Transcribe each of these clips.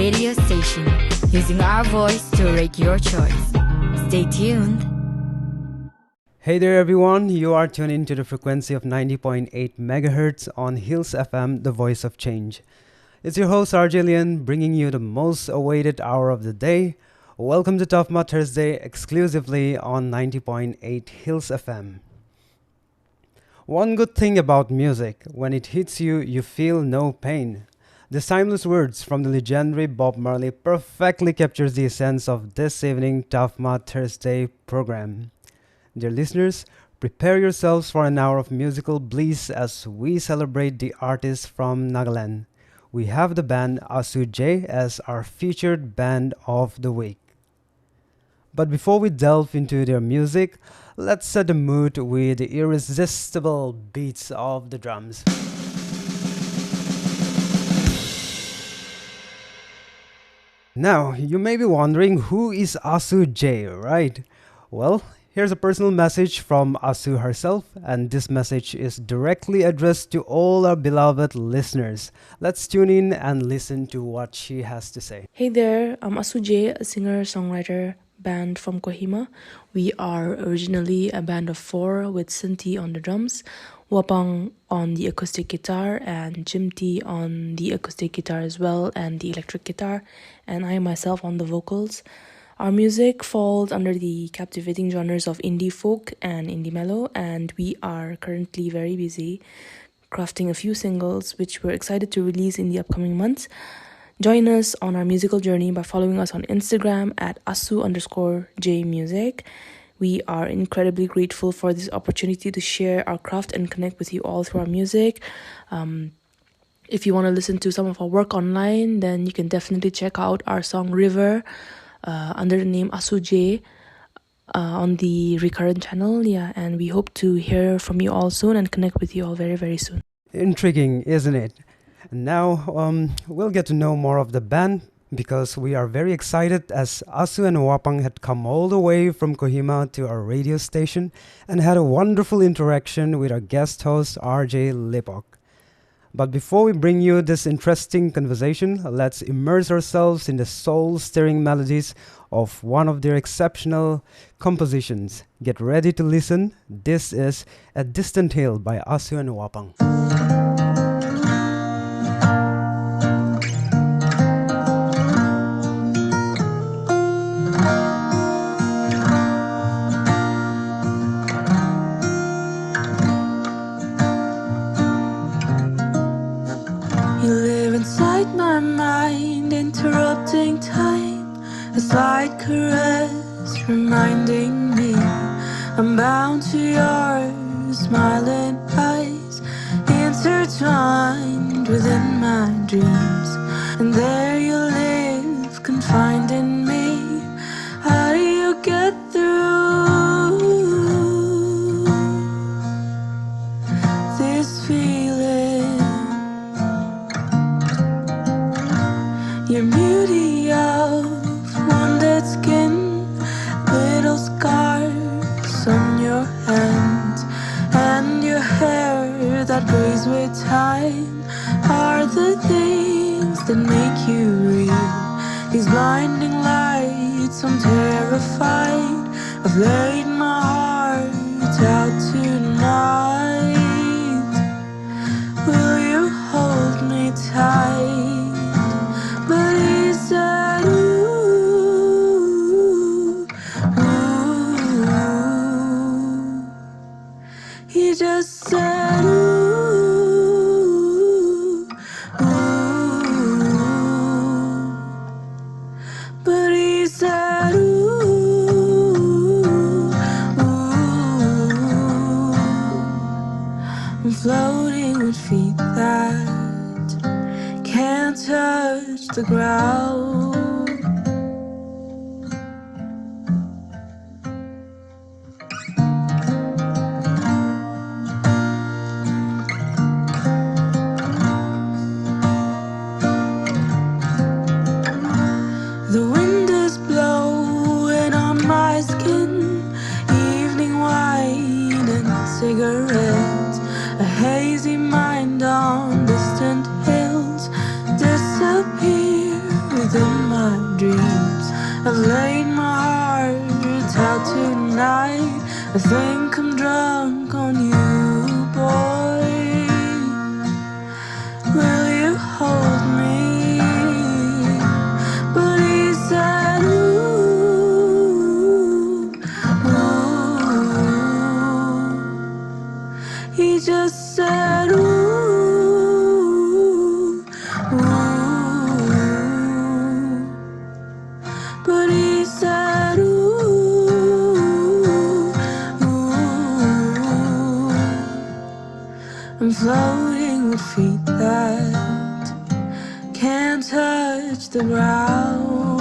radio station, using our voice to rate your choice. Stay tuned. Hey there everyone, you are tuned into the frequency of 90.8 megahertz on Hills FM, the voice of change. It's your host RJ Lian, bringing you the most awaited hour of the day. Welcome to TaFMA Thursday, exclusively on 90.8 Hills FM. One good thing about music, when it hits you, you feel no pain. The timeless words from the legendary Bob Marley perfectly captures the essence of this evening TaFMA Thursday program. Dear listeners, prepare yourselves for an hour of musical bliss as we celebrate the artists from Nagaland. We have the band ASU J as our featured band of the week. But before we delve into their music, let's set the mood with the irresistible beats of the drums. Now, you may be wondering who is ASU J, right? Well, here's a personal message from ASU herself, and this message is directly addressed to all our beloved listeners. Let's tune in and listen to what she has to say. Hey there, I'm ASU J, a singer-songwriter band from Kohima. We are originally a band of 4 with Sinti on the drums, Wapang on the acoustic guitar, and Jimty on the acoustic guitar as well, and the electric guitar, and I myself on the vocals. Our music falls under the captivating genres of indie folk and indie mellow, and we are currently very busy crafting a few singles which we're excited to release in the upcoming months. Join us on our musical journey by following us on Instagram at asu_jmusic. We are incredibly grateful for this opportunity to share our craft and connect with you all through our music. If you want to listen to some of our work online, then you can definitely check out our song River under the name ASU J on the Recurrent channel. Yeah, and we hope to hear from you all soon and connect with you all very, very soon. Intriguing, isn't it? And now we'll get to know more of the band because we are very excited as ASU and Wapang had come all the way from Kohima to our radio station and had a wonderful interaction with our guest host RJ Lipok. But before we bring you this interesting conversation, let's immerse ourselves in the soul-stirring melodies of one of their exceptional compositions. Get ready to listen. This is A Distant Hill by ASU and Wapang. Interrupting time, a slight caress reminding me I'm bound to your smiling eyes, intertwined within my dreams, and there you live, confined in me. How do you get through this feeling? Your beauty of wounded skin, little scars on your hands, and your hair that grays with time are the things that make you real. These blinding lights, I'm terrified. I've laid my heart out tonight. Will you hold me tight? But he said, ooh, ooh. He just said, ooh, ooh. But he said, ooh, ooh. I'm floating with feet that can't touch the ground. The wind is blowing on my skin, evening wine and cigarettes, a hazy mind on distant hills, disappear with the I've laid my heart out tonight. I think I'm drunk on you, boy. Will you hold me? But he said, ooh, ooh. He just said, ooh, ooh. But he said, ooh, ooh. I'm floating with feet that can't touch the ground.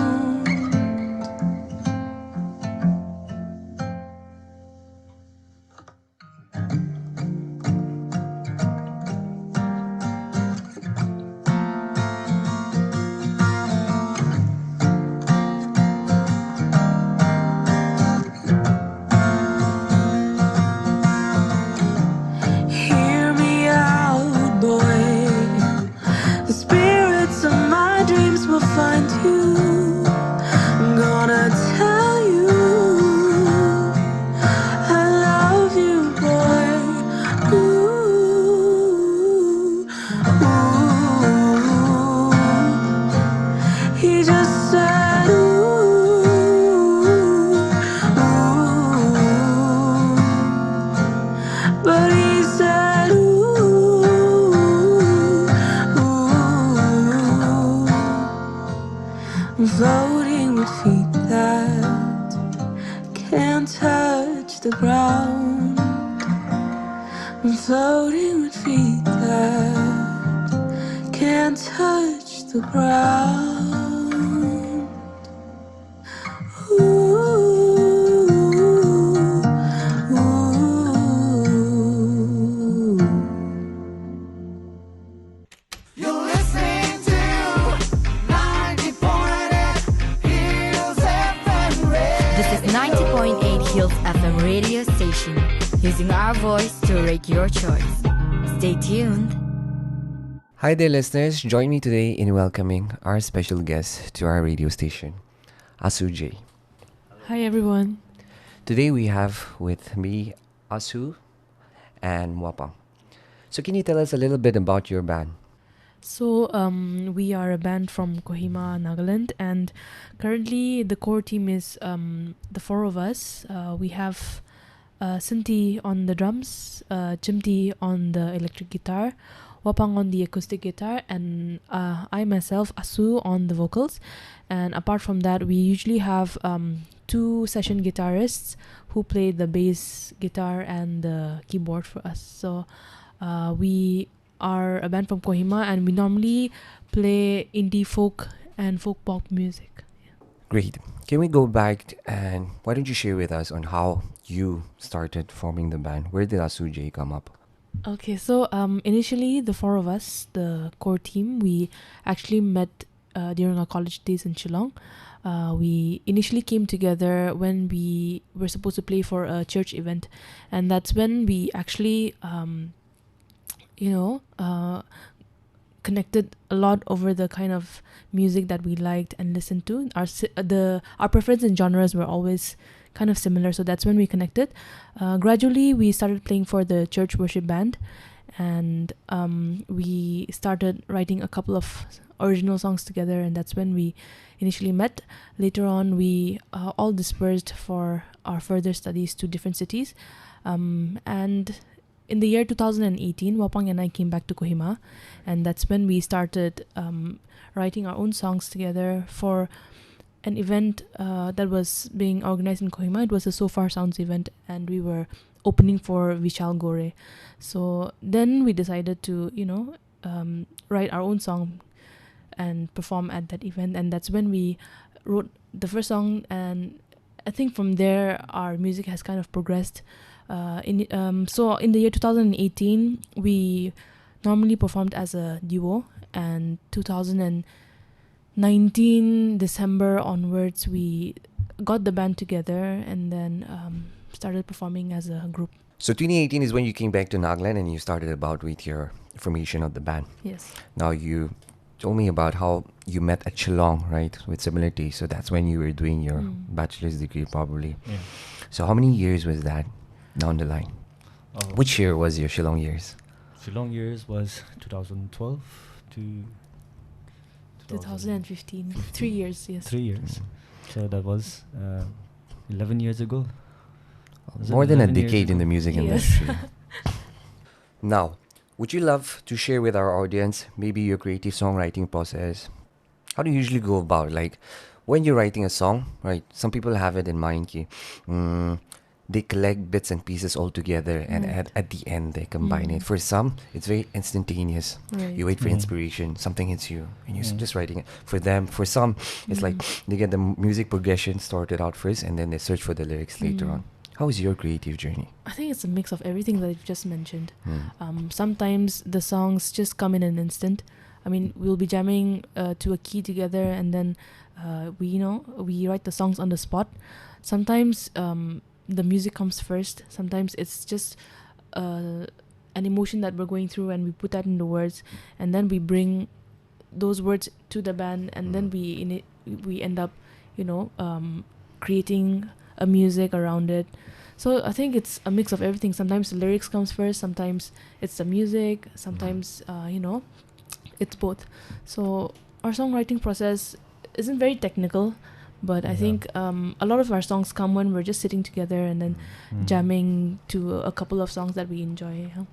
Hear me out, boy. The spirits of my dreams will find you. I'm gonna tell you I love you, boy. Ooh, ooh. He just said, ooh, ooh. But he said, ooh, ooh. I'm floating with feet that can't touch the ground. I'm floating with feet that can't touch the ground. Ooh, ooh. You're listening to 90.8 Hills FM Radio. This is 90.8 Hills FM radio station, using our voice to rate your choice. Stay tuned. Hi there, listeners. Join me today in welcoming our special guest to our radio station, ASU J. Hi everyone. Today we have with me ASU and Wapang. So can you tell us a little bit about your band? So we are a band from Kohima, Nagaland, and currently the core team is the four of us. We have Sinti on the drums, Jimti on the electric guitar, Wapang on the acoustic guitar, and I myself, Asu, on the vocals. And apart from that, we usually have two session guitarists who play the bass guitar and the keyboard for us. So we are a band from Kohima, and we normally play indie folk and folk pop music. Great. Can we go back and why don't you share with us on how you started forming the band? Where did ASU J come up? Okay, so initially the four of us, the core team, we actually met during our college days in Shillong. We initially came together when we were supposed to play for a church event, and that's when we actually, connected a lot over the kind of music that we liked and listened to. Our preference in genres were always kind of similar, so that's when we connected. Gradually, we started playing for the church worship band, and we started writing a couple of original songs together, and that's when we initially met. Later on, we all dispersed for our further studies to different cities, and in the year 2018, Wapang and I came back to Kohima, and that's when we started writing our own songs together for an event that was being organized in Kohima. It was a So Far Sounds event, and we were opening for Vishal Gore. So then we decided to, write our own song and perform at that event, and that's when we wrote the first song. And I think from there, our music has kind of progressed. So in the year 2018, we normally performed as a duo, and 2019 December onwards, we got the band together and then started performing as a group. So 2018 is when you came back to Nagaland and you started about with your formation of the band. Yes. Now you told me about how you met at Shillong, right, with Similarity. So that's when you were doing your bachelor's degree, probably. Yeah. So how many years was that down the line? Which year was your Shillong years? Shillong years was 2012 to 2015. 3 years, yes. 3 years. So that was 11 years ago. Was it More than a 11 years decade in ago? the music Yes. industry. Now, would you love to share with our audience maybe your creative songwriting process? How do you usually go about, like, when you're writing a song, right? Some people have it in mind, they collect bits and pieces all together, and Right. at the end they combine it. For some, it's very instantaneous. Right. You wait for Mhm. inspiration, something hits you, and you're Mhm. just writing it. For them, for some, it's like they get the music progression started out first, and then they search for the lyrics later on. How is your creative journey? I think it's a mix of everything that you've just mentioned. Mm. Sometimes the songs just come in an instant. I mean, we'll be jamming to a key together, and then we write the songs on the spot. Sometimes the music comes first. Sometimes it's just an emotion that we're going through, and we put that in the words, and then we bring those words to the band, and then we end up, creating a music around it. So I think it's a mix of everything. Sometimes the lyrics comes first. Sometimes it's the music. Sometimes it's both. So our songwriting process isn't very technical, but I think a lot of our songs come when we're just sitting together and then jamming to a couple of songs that we enjoy. Huh?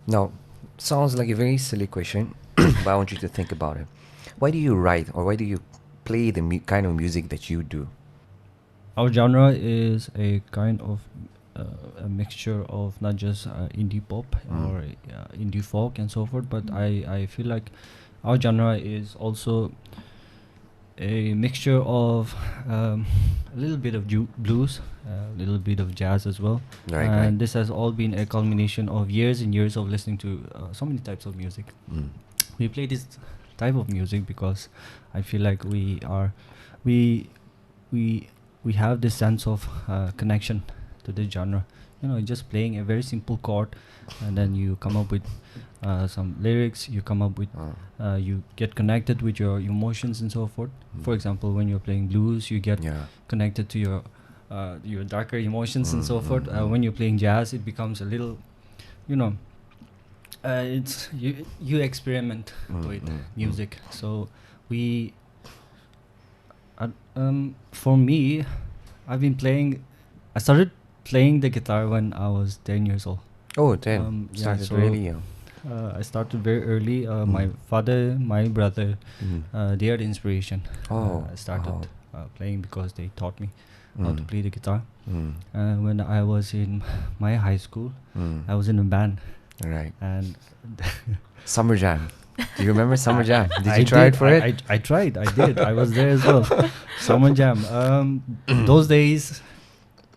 Now, sounds like a very silly question, but I want you to think about it. Why do you write, or why do you play the kind of music that you do? Our genre is a kind of a mixture of not just indie pop or indie folk and so forth, but I feel like our genre is also a mixture of a little bit of blues, a little bit of jazz as well. Right, and right. this has all been a culmination of years and years of listening to so many types of music. Mm. We play this type of music because I feel like we have this sense of connection to this genre. Just playing a very simple chord, and then you come up with some lyrics. You come up with you get connected with your emotions and so forth. For example, when you're playing blues, you get connected to your darker emotions and so forth. When you're playing jazz, it becomes a little, it's you experiment with music. So we, for me, I started playing the guitar when I was 10 years old. Oh, 10. Started so, really young. I started very early. My father, my brother, they are the inspiration. I started playing because they taught me how to play the guitar. When I was in my high school, I was in a band. Right. And Summer Jam. Do you remember Summer Jam? Did I you try it for it? I tried. I did. I was there as well. Summer Jam. Those days,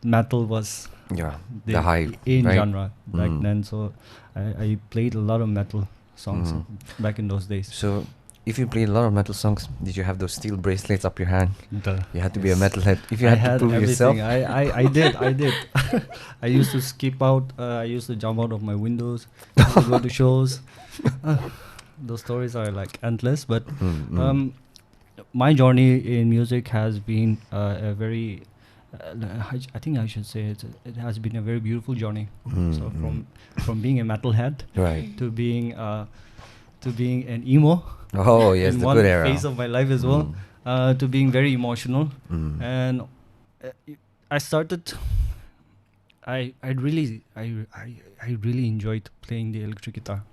metal was the hype in right? genre back then. So I played a lot of metal songs back in those days. So if you played a lot of metal songs, did you have those steel bracelets up your hand? You had to be a metalhead. If you had to prove everything. yourself. I did. I used to skip out. I used to jump out of my windows to go to shows. Those stories are like endless. But my journey in music has been a very I think I should say it has been a very beautiful journey. So from being a metalhead to being an emo. Oh yes, in the one good era. phase of my life as well, to being very emotional, and I started. I really enjoyed playing the electric guitar.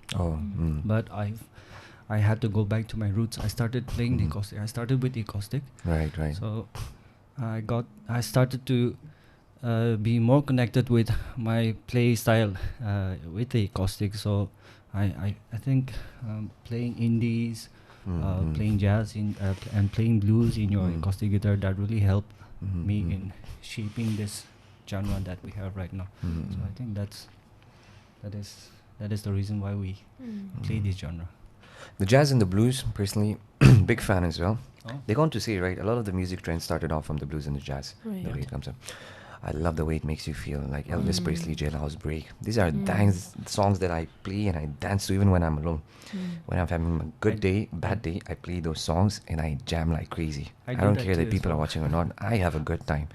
But I had to go back to my roots. I started playing the acoustic. I started with the acoustic. Right. So I started to be more connected with my play style with the acoustic. So I think playing indies, playing jazz and playing blues in your acoustic guitar, that really helped me in shaping this genre that we have right now. So I think that is the reason why we play this genre. The jazz and the blues, personally, big fan as well. They're going to say, right, a lot of the music trends started off from the blues and the jazz. Right. The way it comes up. I love the way it makes you feel, like Elvis Presley, Jailhouse Break. These are dance songs that I play and I dance to even when I'm alone. When I'm having a good day, bad day, I play those songs and I jam like crazy. I I do don't that care too that as people are well. watching or not. I have a good time.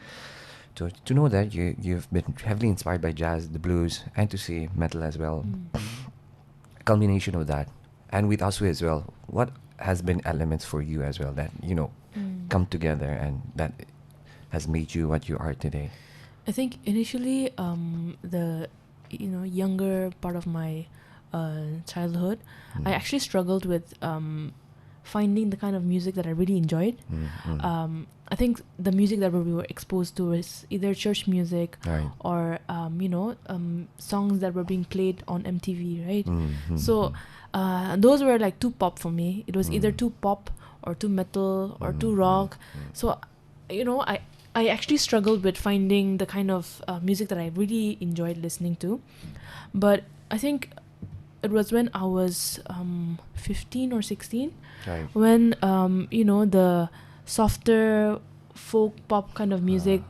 To know that you've been heavily inspired by jazz, the blues, and to say metal as well. Culmination of that, and with ASU as well. What has been elements for you as well that come together and that has made you what you are today? I think initially, the younger part of my childhood, I actually struggled with finding the kind of music that I really enjoyed. I think the music that we were exposed to is either church music Right. or songs that were being played on MTV, right? So those were like too pop for me. It was either too pop or too metal or too rock. So I actually struggled with finding the kind of music that I really enjoyed listening to. But I think it was when I was 15 or 16 Right. when the softer folk pop kind of music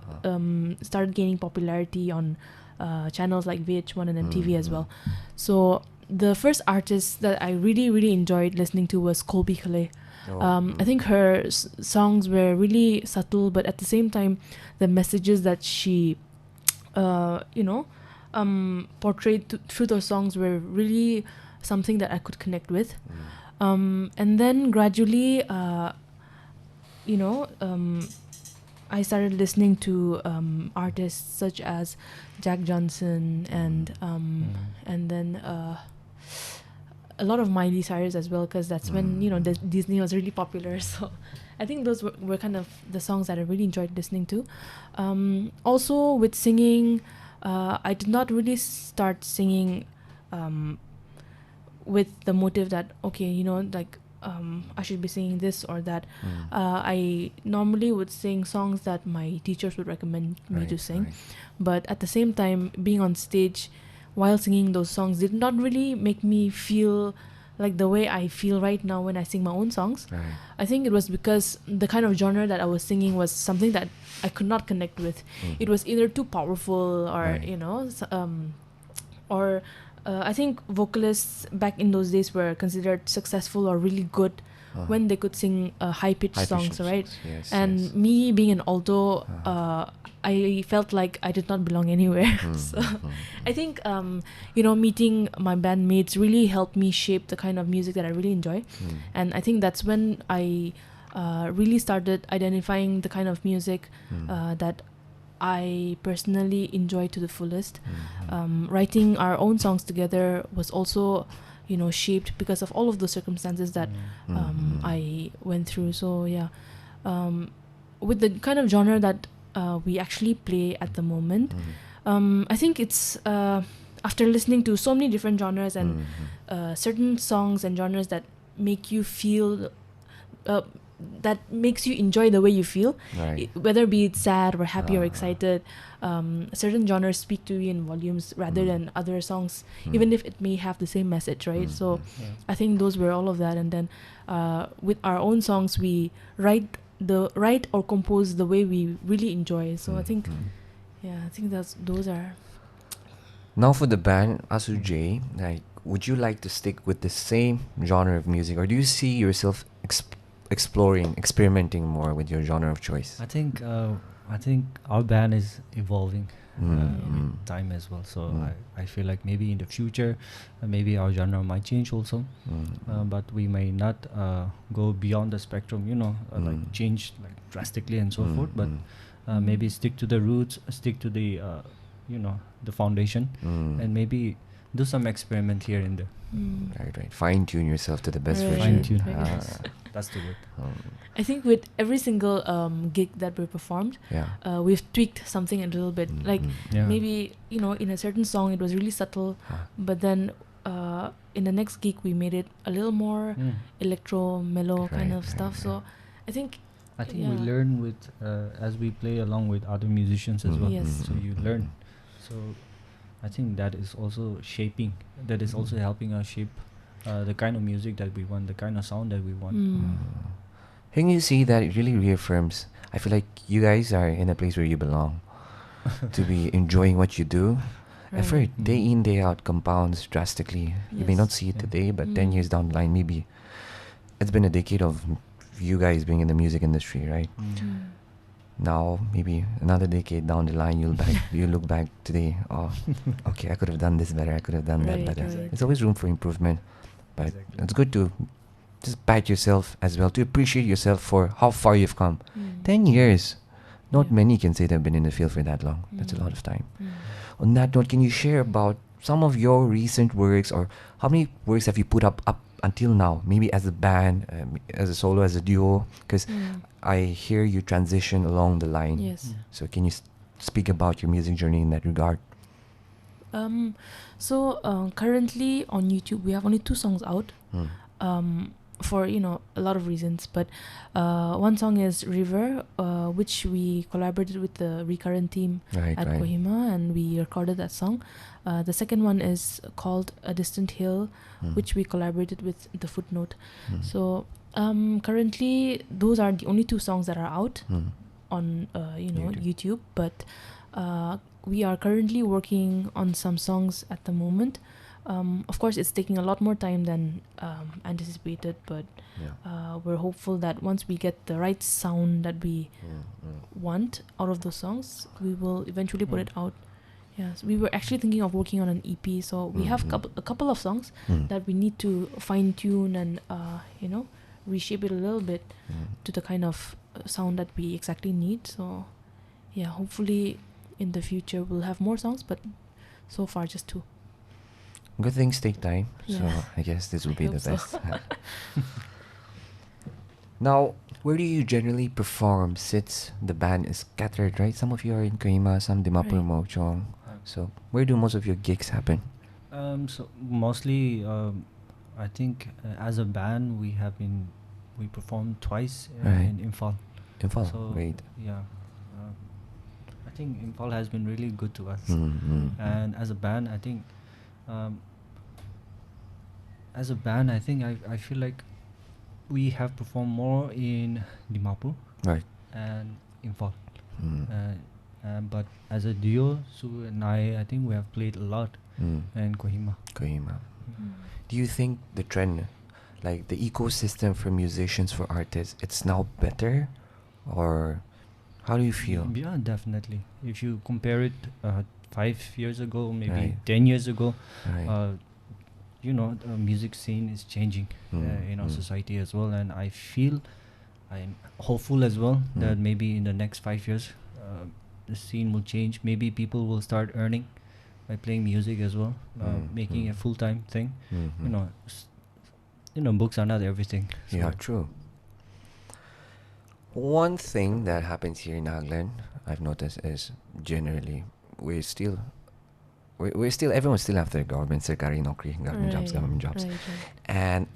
started gaining popularity on channels like VH1 and MTV as well. So the first artist that I really, really enjoyed listening to was Colby Calais. I think her songs were really subtle, but at the same time, the messages that she, portrayed through those songs were really something that I could connect with. And then gradually, I started listening to artists such as Jack Johnson and then a lot of Miley Cyrus as well, because that's when Disney was really popular. So I think those were kind of the songs that I really enjoyed listening to. Also with singing, I did not really start singing with the motive that I should be singing this or that. I normally would sing songs that my teachers would recommend me to sing. But at the same time, being on stage while singing those songs did not really make me feel like the way I feel right now when I sing my own songs. I think it was because the kind of genre that I was singing was something that I could not connect with. It was either too powerful or I think vocalists back in those days were considered successful or really good when they could sing high-pitched songs, right? Yes, And me being an alto, I felt like I did not belong anywhere. So I think, meeting my bandmates really helped me shape the kind of music that I really enjoy. And I think that's when I really started identifying the kind of music that I personally enjoy to the fullest. Writing our own songs together was also, shaped because of all of the circumstances that I went through. So yeah, with the kind of genre that we actually play at the moment, I think it's after listening to so many different genres and certain songs and genres that make you feel that makes you enjoy the way you feel, whether be it sad or happy or excited. Certain genres speak to you in volumes rather than other songs, even if it may have the same message, right? So I think those were all of that. And then with our own songs, we write or compose the way we really enjoy. So I think those are. Now for the band ASU J, would you like to stick with the same genre of music, or do you see yourself experimenting more with your genre of choice? I think our band is evolving with time as well. So I feel like maybe in the future, maybe our genre might change also. But we may not go beyond the spectrum, like change like drastically and so forth. But maybe stick to the roots, stick to the the foundation, and maybe do some experiment here and there. Right. Fine tune yourself to the best version. Fine tune. That's the word. I think with every single gig that we performed, we've tweaked something a little bit. Like maybe in a certain song it was really subtle, but then in the next gig we made it a little more electro mellow kind of stuff. So I think we learn with as we play along with other musicians as well. Yes. So you learn. So I think that is also shaping. That is also helping us shape the kind of music that we want, the kind of sound that we want. Can you see that it really reaffirms? I feel like you guys are in a place where you belong. to be enjoying what you do. Effort Right. day in day out compounds drastically. You may not Yes. see it Yeah. today, but 10 Mm. years down the line, maybe it's been a decade of you guys being in the music industry, right? Mm. Now maybe another decade down the line, you look back today. Oh, okay, I could have done this better. I could have done that Right, better. right. There's always room for improvement, but Exactly. it's good to just pat yourself as well, to appreciate yourself for how far you've come. Mm. 10 years. Not Yeah. many can say they've been in the field for that long. That's a lot Mm. of time. Mm. On that note, can you share about some of your recent works, or how many works have you put up until now? Maybe as a band, as a solo, as a duo? Because Mm. I hear you transition along the line. Yes. So can you speak about your music journey in that regard? Um, so currently on YouTube we have only 2 songs out. Hmm. For a lot of reasons, but one song is River, which we collaborated with the Recurrent team Right, at right. Kohima, and we recorded that song. The second one is called A Distant Hill, Hmm. which we collaborated with The Footnote. Hmm. So currently those are the only 2 songs that are out Hmm. on YouTube. YouTube, but we are currently working on some songs at the moment. Of course, it's taking a lot more time than anticipated, but Yeah. we're hopeful that once we get the right sound that we want out of those songs, we will eventually put it out. Yes, we were actually thinking of working on an EP, so we have Mhm. a couple of songs Hmm. that we need to fine tune and reshape it a little bit Hmm. to the kind of sound that we exactly need. So yeah, hopefully in the future we'll have more songs, but so far just 2. Good things take time, so Yeah. I guess this will be the Hope so. best. Now, where do you generally perform? Since the band is scattered, right? Some of you are in Kohima, some Dimapur, Right. Mochong. So, where do most of your gigs happen? So mostly, I think as a band we performed twice Right. in Imphal. Imphal, So great. yeah, I think Imphal has been really good to us. Mm-hmm. And as a band, I think, I feel like we have performed more in Dimapur Right. and Imphal. Mm. But as a duo, Sue and I think we have played a lot Mm. in Kohima. Kohima. Do you think the trend, like the ecosystem for musicians, for artists, it's now better? Or how do you feel? Yeah, definitely. If you compare it 5 years ago, maybe Right. 10 years ago, Right. the music scene is changing in our society as well, and I'm hopeful as well that maybe in the next 5 years the scene will change. Maybe people will start earning by playing music as well, making a full-time thing. Mhm. Books are not everything. Yeah, so- true. One thing that happens here in Nagaland, I've noticed, is generally we're still everyone's still after government, sarkari nokri, government jobs. Right. And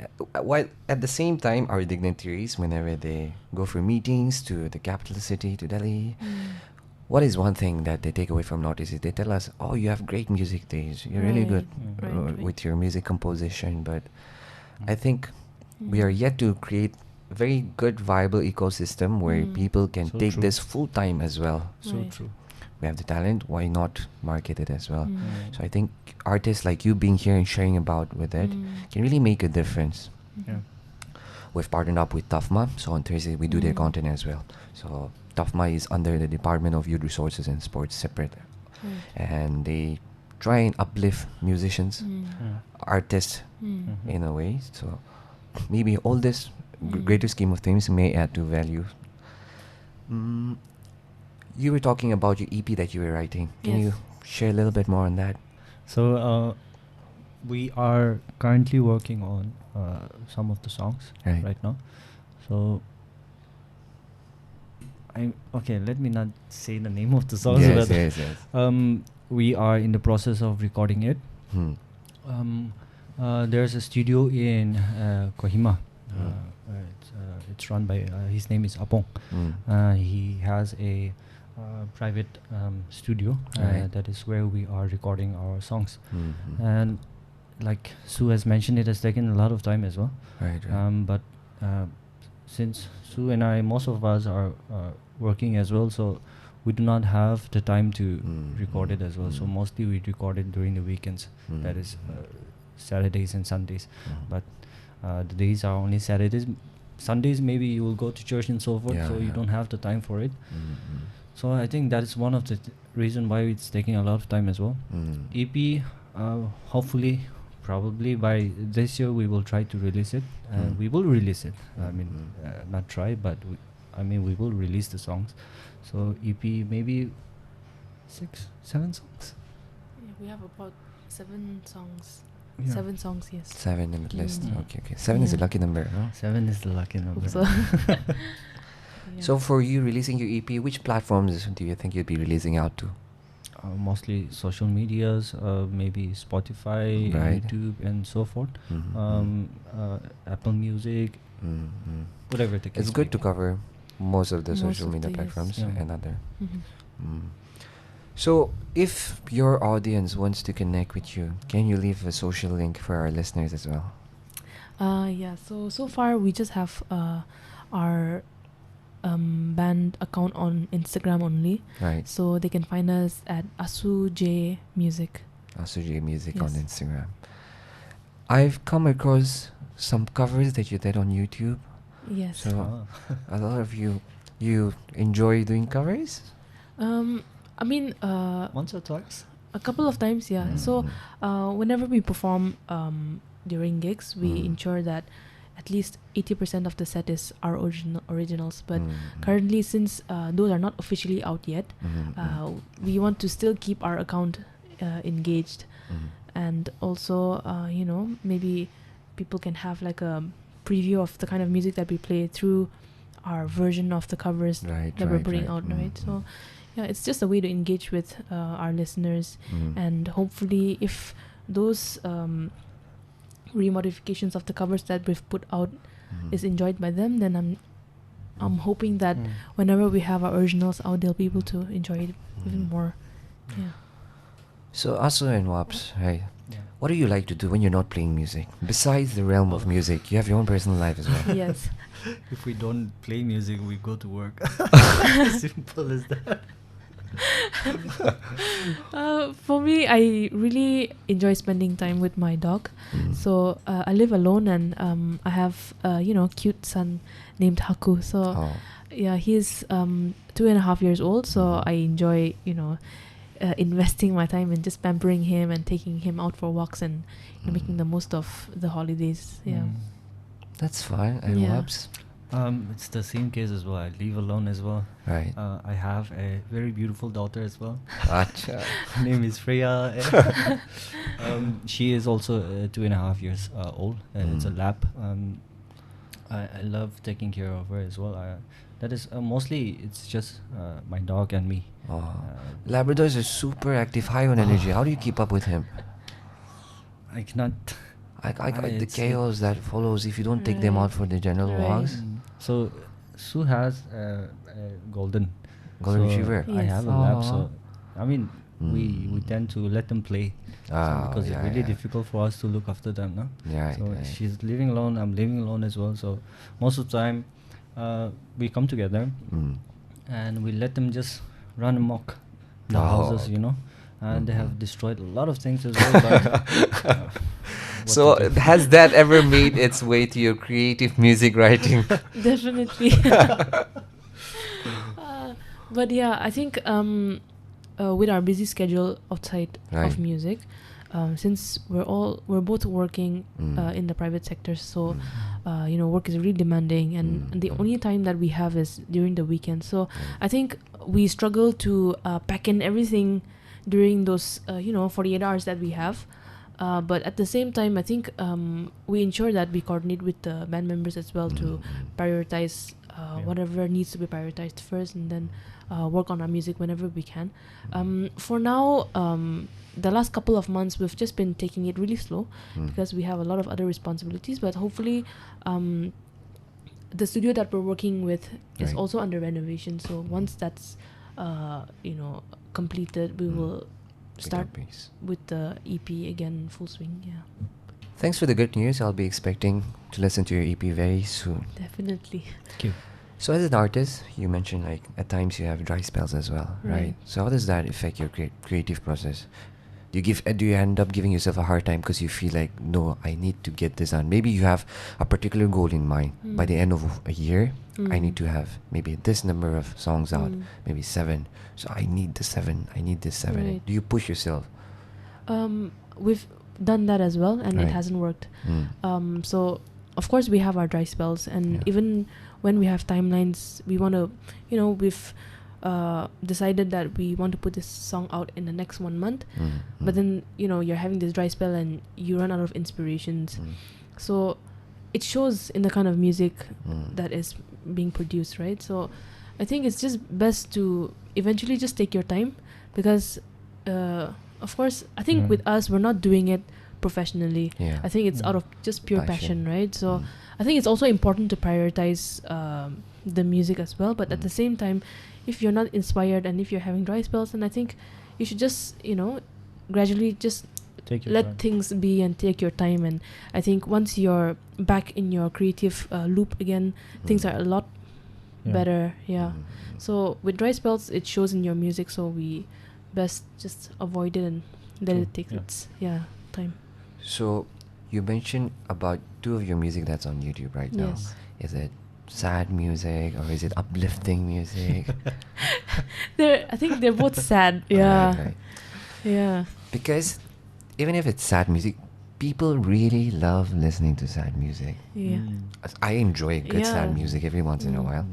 while at the same time, our dignitaries, whenever they go for meetings to the capital city, to Delhi, what is one thing that they take away from Northeast is they tell us, oh, you have great music days. You're really good Right. with your music composition. But I think we are yet to create a very good, viable ecosystem where people can So take true. this full time as well. So Right. true. We have the talent, why not market it as well? Mm. So I think artists like you being here and sharing about with it can really make a difference. Yeah. We've partnered up with TaFMA, so on Thursday we do their content as well. So TaFMA is under the Department of Youth Resources and Sports, separate, and they try and uplift musicians, artists in a way. So maybe all this greater scheme of things may add to value. You were talking about your EP that you were writing. Can you share a little bit more on that? So we are currently working on some of the songs Right. now. So let me not say the name of the songs. Yes, but, yes. we are in the process of recording it. There's a studio in Kohima. It's run by his name is Apong. He has a private studio Right. that is where we are recording our songs. Mhm. And like Sue has mentioned, it has taken a lot of time as well. Right, right. But since Sue and I, most of us are working as well, so we do not have the time to Mm, record it as well. So mostly we record it during the weekends. That is Saturdays and Sundays. But the days are only Saturdays. Sundays maybe you will go to church and so forth, Yeah, so you yeah. don't have the time for it. Mm, So I think that is one of the reason why it's taking a lot of time as well. EP, hopefully, probably by this year we will try to release it. We will release it. I mean, not try, but we will release the songs. So EP maybe 7 songs. Yeah, we have about 7 songs. Yeah. 7 songs, yes. 7 in the list. Mm. Okay. 7 is a Yeah. lucky number, huh? 7 is the lucky number. Hope so. Yeah. So for you releasing your EP, which platforms do you think you'd be releasing out to? Mostly social medias, maybe Spotify, Right. YouTube, and so forth. Mhm, Apple Music, whatever the case. It's good may to be. cover most of the Most social of media the, yes. platforms Yeah. and other. Mhm. So, if your audience wants to connect with you, can you leave a social link for our listeners as well? Yeah, so far we just have our band account on Instagram only. Right. So they can find us at ASU J Music. ASU J Music on Yes. Instagram. I've come across some covers that you did on YouTube. Yes. So, a lot of you enjoy doing covers? I mean, Once or twice. a couple of times, yeah. So whenever we perform during gigs, we ensure that at least 80% of the set is our originals. But currently, since those are not officially out yet, we want to still keep our account engaged. And also, maybe people can have like a preview of the kind of music that we play through our version of the covers Right, that we're right, putting right. out, right? So, yeah, it's just a way to engage with our listeners, and hopefully, if those remodifications of the covers that we've put out is enjoyed by them, then I'm hoping that whenever we have our originals out, they'll be able to enjoy it even more. Yeah. So, Asu and Waps, right? Yeah. What do you like to do when you're not playing music? Besides the realm of music, you have your own personal life as well. Yes. If we don't play music, we go to work. Simple as that. For me, I really enjoy spending time with my dog. So I live alone, and I have cute son named Haku. So Oh. yeah, he's 2.5 years old. So I enjoy investing my time in just pampering him and taking him out for walks and making the most of the holidays. Yeah. That's fine. And Yeah. Waps? It's the same case as well. I live alone as well. Right. I have a very beautiful daughter as well. Acha. Her name is Freya. She is also 2.5 years old, and it's a lab. I love taking care of her as well. That is mostly it's just my dog and me. Oh. Labradors are super active, high on energy. How do you keep up with him? I cannot. The it's- chaos that follows if you don't take them Right. out for the general Right. walks. So Sue has a golden Golden so retriever. I Yes. have a lab, so Aw. I mean we tend to let them play because yeah, it's really yeah. difficult for us to look after them, no? Yeah, So right. she's living alone. I'm living alone as well. So most of the time we come together and we let them just run amok the houses, and they have destroyed a lot of things as well. But, what So, to do? has that ever made its way to your creative music writing? Definitely. But yeah, I think with our busy schedule outside Right. of music, since we're both working in the private sector, so work is really demanding, and the only time that we have is during the weekend. So I think we struggle to pack in everything during those 48 hours that we have. But at the same time, I think we ensure that we coordinate with the band members as well to prioritize whatever needs to be prioritized first, and then work on our music whenever we can. For now, the last couple of months, we've just been taking it really slow because we have a lot of other responsibilities. But hopefully, the studio that we're working with is Right. also under renovation. So once that's completed, we will start with the EP again full swing. Yeah, Thanks for the good news. I'll be expecting to listen to your EP very soon. definitely. Thank you. So as an artist, you mentioned like at times you have dry spells as well, right? Right. So how does that affect your creative process? Do you end up giving yourself a hard time because you feel like, no, I need to get this done? Maybe you have a particular goal in mind. By the end of a year, I need to have maybe this number of songs out, maybe 7. So I need the 7. I need this 7. Right. Do you push yourself? We've done that as well, and Right. it hasn't worked. Mm. So of course we have our dry spells, and Yeah. even when we have timelines, we want to, we've decided that we want to put this song out in the next 1 month. But then you're having this dry spell and you run out of inspirations. So it shows in the kind of music that is being produced, right? So I think it's just best to eventually just take your time, because of course I think Yeah. with us, we're not doing it professionally. Yeah. I think it's out of just pure Passion. passion, right? So I think it's also important to prioritize the music as well, but at the same time, if you're not inspired and if you're having dry spells, then I think you should just gradually just Take your let time. things be and take your time. And I think once you're back in your creative loop again, things are a lot Yeah. better. Yeah. So with dry spells, it shows in your music, so we best just avoid it and let True, it take yeah. its time. So you mentioned about 2 of your music that's on YouTube right now. Yes. Is it sad music or is it uplifting music? I think they're both sad. Yeah. Right. Yeah. Because even if it's sad music, people really love listening to sad music. Yeah. I enjoy good sad Yeah. music every once in a while,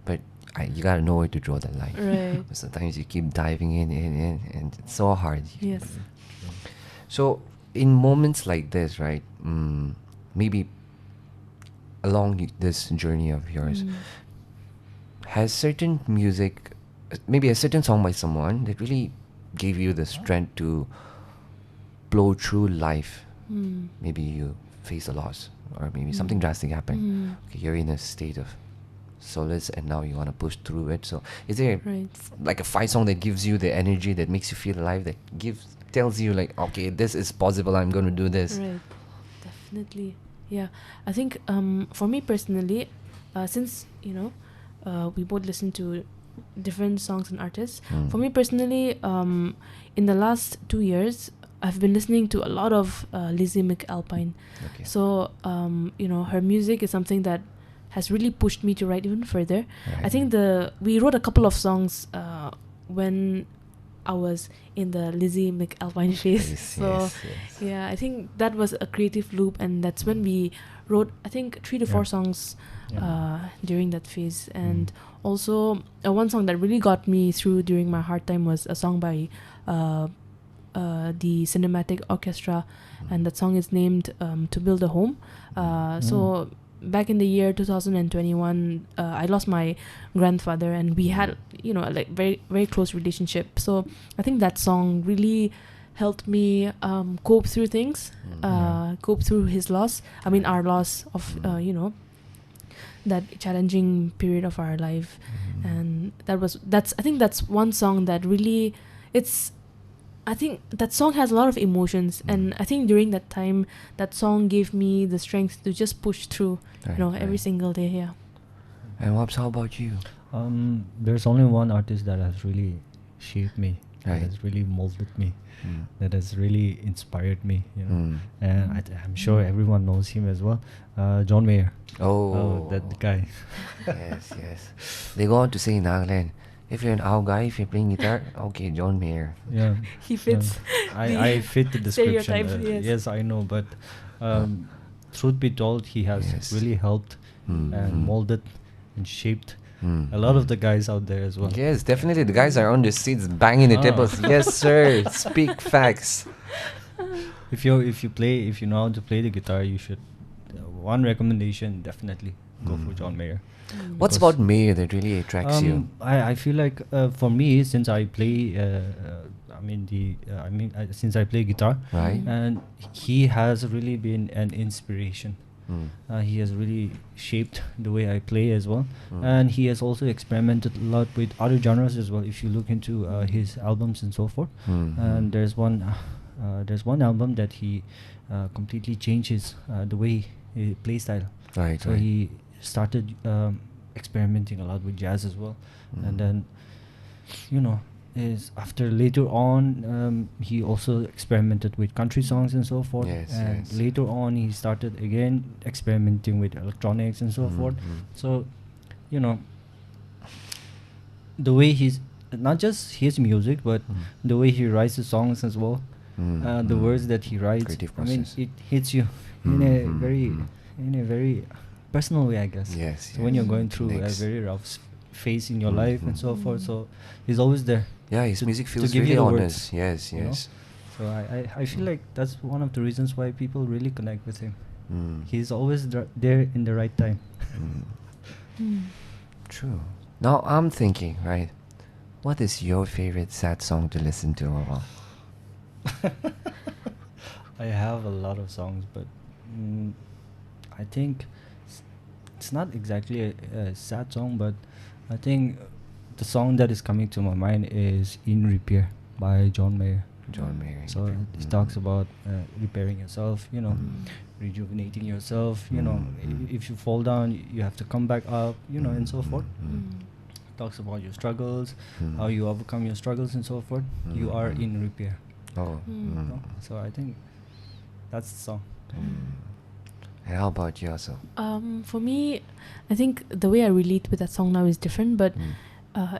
but you gotta know where to draw the line. Right. Sometimes you keep diving in, and it's so hard. Yes. So in moments like this, right? Maybe along this journey of yours, has certain music, maybe a certain song by someone that really gave you the strength to blow through life. Maybe you face a loss, or maybe something drastic happened. Okay, you're in a state of solace, and now you want to push through it. So, is there Right. like a fight song that gives you the energy that makes you feel alive? That tells you like, okay, this is possible. I'm going to do this. Right. Definitely. Yeah. I think for me personally, since we both listen to different songs and artists. For me personally, in the last 2 years, I've been listening to a lot of Lizzie McAlpine. Okay. So her music is something that has really pushed me to write even further. I Right. think we wrote a couple of songs when I was in the Lizzie McAlpine phase. Yes, So yes, yes. yeah, I think that was a creative loop, and that's when we wrote, I think, 3 to 4 songs during that phase. And also one song that really got me through during my hard time was a song by the Cinematic Orchestra, and that song is named To Build a Home. So back in the year 2021, I lost my grandfather, and we had like very, very close relationship. So I think that song really helped me cope through things, cope through his loss. I mean, our loss of that challenging period of our life. And I think that's one song that really, I think that song has a lot of emotions, and I think during that time, that song gave me the strength to just push through, Right, every right. single day. Yeah. And Wabs, how about you? There's only one artist that has really shaped me, Right. that has really molded me, Mm. that has really inspired me. Mm. And I'm sure everyone knows him as well. John Mayer. Oh, That guy. yes, yes. They go on to say in Nagaland, if you're an owl guy, if you're playing guitar, okay, John Mayer. Yeah. He fits. I fit the description. stereotype, yes. I know, but truth be told, he has Yes. really helped and molded and shaped Mm. a lot of the guys out there as well. Yes, definitely. The guys are on their seats banging the tables. Yes, sir. Speak facts. If you know how to play the guitar, you should. One recommendation, definitely go for John Mayer. What's Because, about Mayer that really attracts you? I feel like for me, since I play, since I play guitar, Right. and he has really been an inspiration. Mm. He has really shaped the way I play as well, Mm. and he has also experimented a lot with other genres as well. If you look into his albums and so forth, and there's one album that he completely changes the way he play style. Right, So right. he started experimenting a lot with jazz as well. And then, you know, is after later on, he also experimented with country songs and so forth. Yes, And yes. later on, he started again experimenting with electronics and so forth. So, you know, the way he's not just his music, but the way he writes the songs as well. The words that he writes, Creative I mean, process. it hits you in a very personal way, I guess. Yes. So when you're going through a Connects. very rough phase in your life and so forth, so he's always there. Yeah, his to- music to feels give really you the honest. words, Yes, you know? yes. So I feel like that's one of the reasons why people really connect with him. Mm. He's always there in the right time. True. Now I'm thinking, right? What is your favorite sad song to listen to, Wapang? I have a lot of songs, but I think it's not exactly a sad song, but I think the song that is coming to my mind is "In Repair" by John Mayer. John Mayer. So it talks about repairing yourself, you know, rejuvenating yourself. You know, if you fall down, you have to come back up, you know, and so forth. Talks about your struggles, how you overcome your struggles and so forth. You are in repair. Oh. You know? So I think that's the song. And how about you also? For me, I think the way I relate with that song now is different, but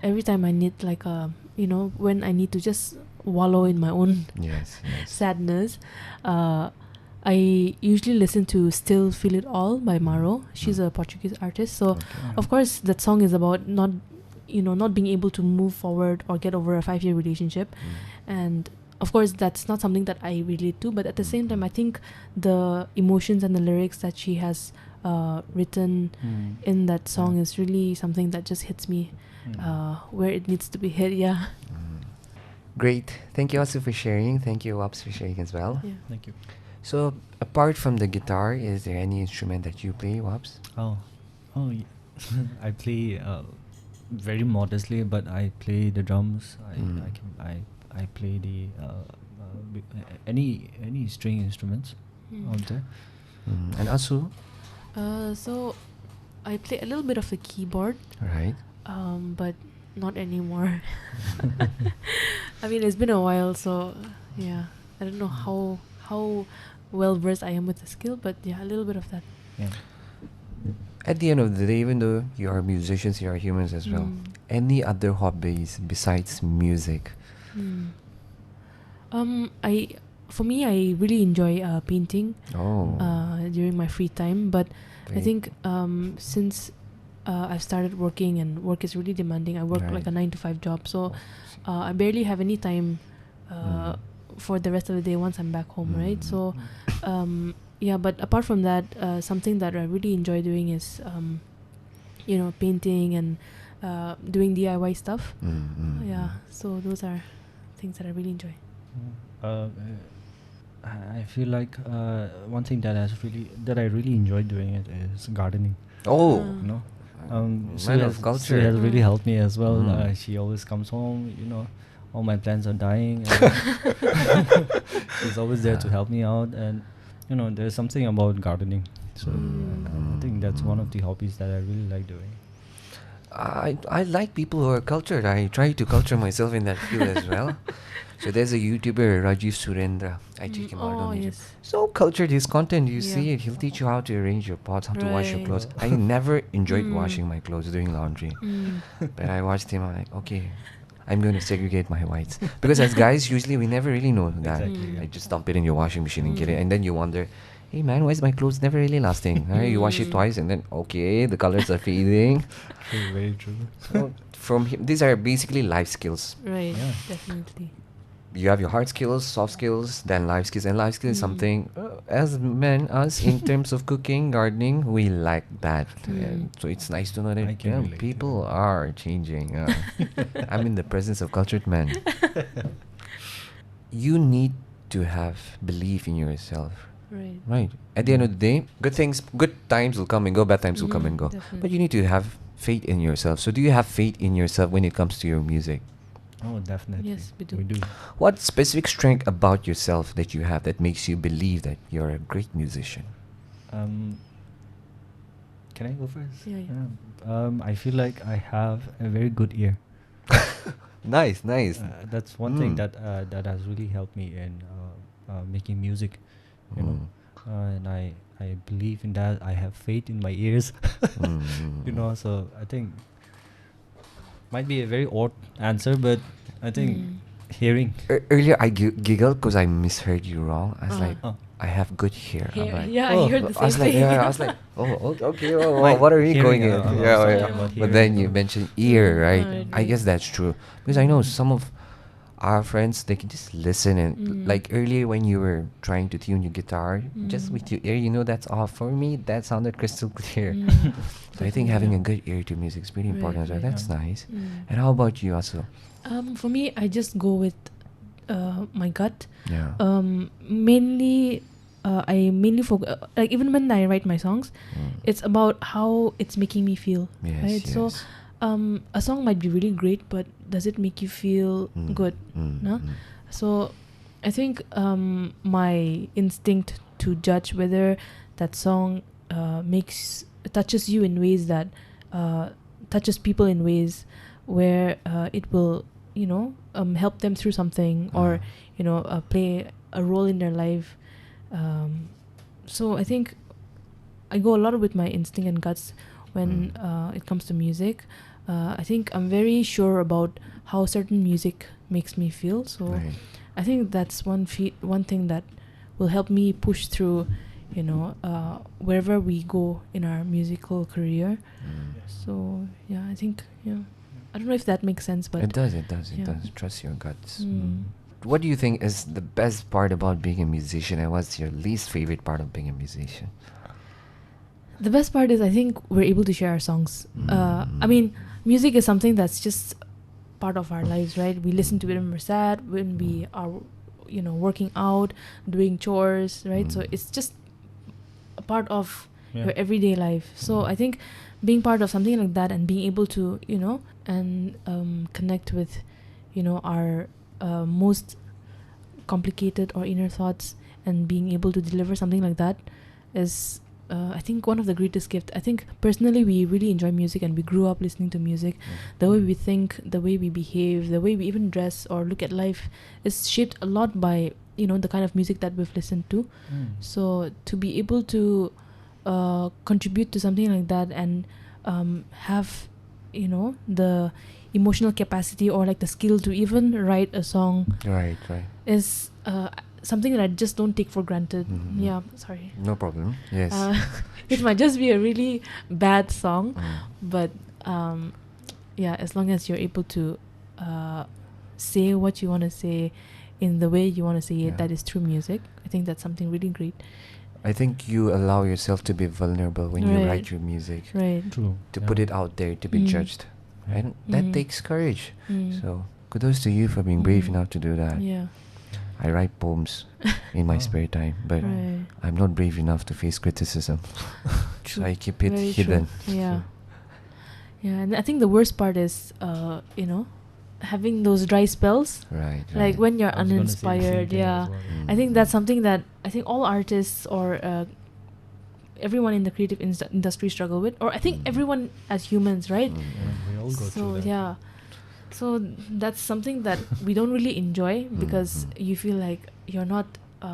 every time I need like a, you know, when I need to just wallow in my own Yes, yes. sadness, I usually listen to Still Feel It All by Maro. She's a Portuguese artist. So of course that song is about not being able to move forward or get over a 5-year relationship. And of course that's not something that I relate to, but at the same time I think the emotions and the lyrics that she has written in that song is really something that just hits me where it needs to be hit. Yeah. Great. Thank you also for sharing. Thank you, Waps, for sharing as well. Yeah. Thank you. So, apart from the guitar, is there any instrument that you play, Waps? I play very modestly, but I play the drums. I play the any string instruments out there. And Asu? So I play a little bit of the keyboard, Right. but not anymore. I mean, it's been a while, so yeah, I don't know how well versed I am with the skill, but yeah, a little bit of that. Yeah. At the end of the day, even though you are musicians, you are humans as well. Any other hobbies besides music? For me, I really enjoy painting Oh. during my free time, but I Great. think since I've started working and work is really demanding, I work Right. like a 9 to 5 job, so I barely have any time for the rest of the day once I'm back home, right? So yeah, but apart from that, something that I really enjoy doing is painting and doing DIY stuff. Yeah, so those are things that I really enjoy. I feel like one thing that I really enjoy doing it is gardening. Oh. You know, Man Sue of culture. has really helped me as well. Mm. She always comes home. You know, all my plants are dying. And she's always there to help me out, and you know, there's something about gardening. So I think that's one of the hobbies that I really like doing. I like people who are cultured. I try to culture myself in that field as well. So there's a YouTuber, Rajiv Surendra. I check him out Oh, on YouTube. yes. So cultured, his content, you Yeah. see it. He'll teach you how to arrange your pots, how to wash your Right. clothes. I never enjoyed washing my clothes, doing laundry. Mm. But I watched him, I'm like, okay, I'm going to segregate my whites. Because as guys, usually we never really know that. Exactly, yeah. I just dump it in your washing machine and get it. And then you wonder, hey man, why is my clothes never really lasting? Right? You wash it twice and then, okay, the colors are fading. True, very true. So from him, these are basically life skills. Right, Yeah. definitely. You have your hard skills, soft skills, then life skills. And life skills is something, as men, us, in terms of cooking, gardening, we like that. And so it's nice to know that I can relate to people are changing. I'm in the presence of cultured men. You need to have belief in yourself. Right. Right. At the end of the day, good times will come and go, bad times will come and go. Definitely. But you need to have faith in yourself. So do you have faith in yourself when it comes to your music? Oh, definitely. Yes, we do. We do. What specific strength about yourself that you have that makes you believe that you're a great musician? Can I go first? Yeah, yeah. I feel like I have a very good ear. Nice, nice. That's one thing Mm. that has really helped me in making music, you know. And I believe in that. I have faith in my ears, you know. So I think might be a very odd answer, but I think Mm. hearing. Earlier, I giggled because I misheard you wrong. I was like, Oh. I have good hair. I'm Hair. like, Yeah, Oh, I heard the I was same like, thing. yeah, I was like, oh, okay. Oh, My what are we hearing, going in? I was Yeah, talking yeah. about But hearing, then you you know. mentioned ear, right? Right, I guess right. that's true because I know some of our friends they can just listen and like earlier when you were trying to tune your guitar just with your ear, you know that's off. For me, that sounded crystal clear. So I think having a good ear to music is pretty Right, important as well. right. That's nice. Mm. And how about you, also? For me, I just go with my gut. Yeah. Mainly, I mainly focus. Like even when I write my songs, it's about how it's making me feel. Yes, Right. So, yes. a song might be really great, but does it make you feel good? No. So, I think my instinct to judge whether that song touches you in ways that touches people in ways where it will help them through something or play a role in their life. So I think I go a lot with my instinct and guts when it comes to music. I think I'm very sure about how certain music makes me feel. So Right. I think that's one thing that will help me push through, wherever we go in our musical career. So yeah, I think I don't know if that makes sense, but It does, it does, it yeah. does. Trust your guts. Mm. What do you think is the best part about being a musician, and what's your least favorite part of being a musician? The best part is I think we're able to share our songs. I mean, music is something that's just part of our lives, right? We listen to it when we're sad, when we are, working out, doing chores, right? So it's just a part of your everyday life. So I think being part of something like that and being able to, and connect with, our most complicated or inner thoughts and being able to deliver something like that is I think one of the greatest gifts. I think personally we really enjoy music and we grew up listening to music. The way we think, the way we behave, the way we even dress or look at life is shaped a lot by the kind of music that we've listened to. So to be able to contribute to something like that and have the emotional capacity or like the skill to even write a song Right. is something that I just don't take for granted. Yeah, sorry. No problem. Yes. It might just be a really bad song, but yeah, as long as you're able to say what you want to say in the way you want to say it, that is through music. I think that's something really great. I think you allow yourself to be vulnerable when you write your music. Right. True. To put it out there, to be judged. And that takes courage. So kudos to you for being brave enough to do that. Yeah. I write poems in my spare time, but Right. I'm not brave enough to face criticism. So I keep it Very hidden. True. Yeah. Yeah, and I think the worst part is, having those dry spells. Right. Like when you're I was gonna say the same uninspired. thing as Yeah. well. I think that's something that I think all artists or everyone in the creative industry struggle with, or I think everyone as humans, right? Yeah, we all go So through that. yeah, so that's something that we don't really enjoy because you feel like you're not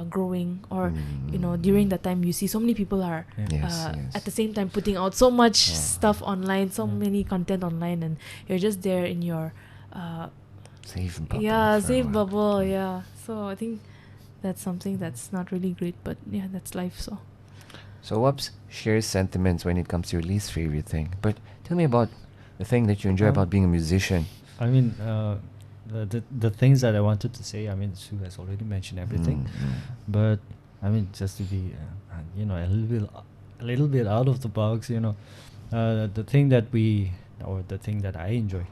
growing, or during that time you see so many people are Yes, at the same time putting out so much stuff online, so many content online, and you're just there in your Safe bubble. yeah, for a safe while. bubble. Yeah, so I think that's something that's not really great, but yeah, that's life. So Waps shares sentiments when it comes to your least favorite thing. But tell me about the thing that you enjoy about being a musician. I mean, the things that I wanted to say, I mean, Sue has already mentioned everything. But I mean, just to be, a little bit out of the box, the thing that the thing that I enjoy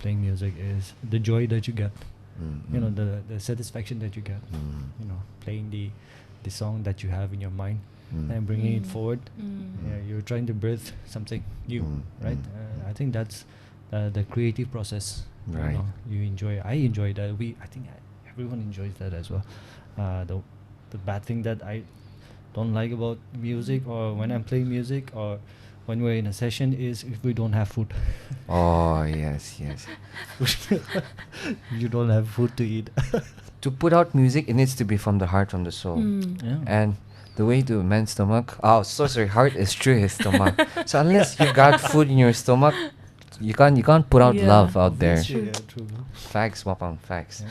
playing music is the joy that you get. The satisfaction that you get. Playing the song that you have in your mind and bringing it forward. Yeah, you're trying to birth something new, right? I think that's the creative process. Right. You enjoy. I enjoy that. I think everyone enjoys that as well. The bad thing that I don't like about music, or when I'm playing music, or when we're in a session is if we don't have food. Oh, yes, yes. You don't have food to eat. To put out music, it needs to be from the heart, from the soul. Yeah. And the way to man's stomach, oh, so sorry, heart is through his stomach. So unless you got food in your stomach, you can't put out Yeah. love out there. True. Yeah, true. Facts, Wapang, facts.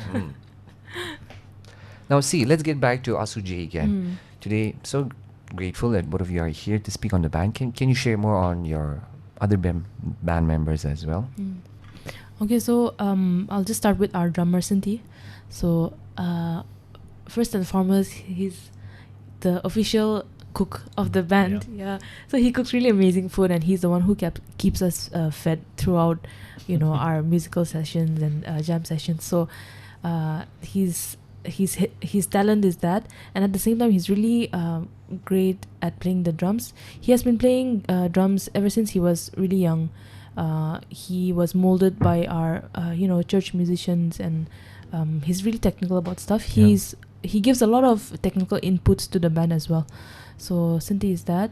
Now, see, let's get back to ASU J again. Today, so grateful that both of you are here to speak on the band. Can you share more on your other band members as well? Okay, so I'll just start with our drummer Sinti. So first and foremost, he's the official cook of the band. Yeah. So he cooks really amazing food, and he's the one who keeps us fed throughout, our musical sessions and jam sessions. So his talent is that, and at the same time he's really great at playing the drums. He has been playing drums ever since he was really young. He was molded by our church musicians, and he's really technical about stuff. He gives a lot of technical inputs to the band as well. So Sinti is that.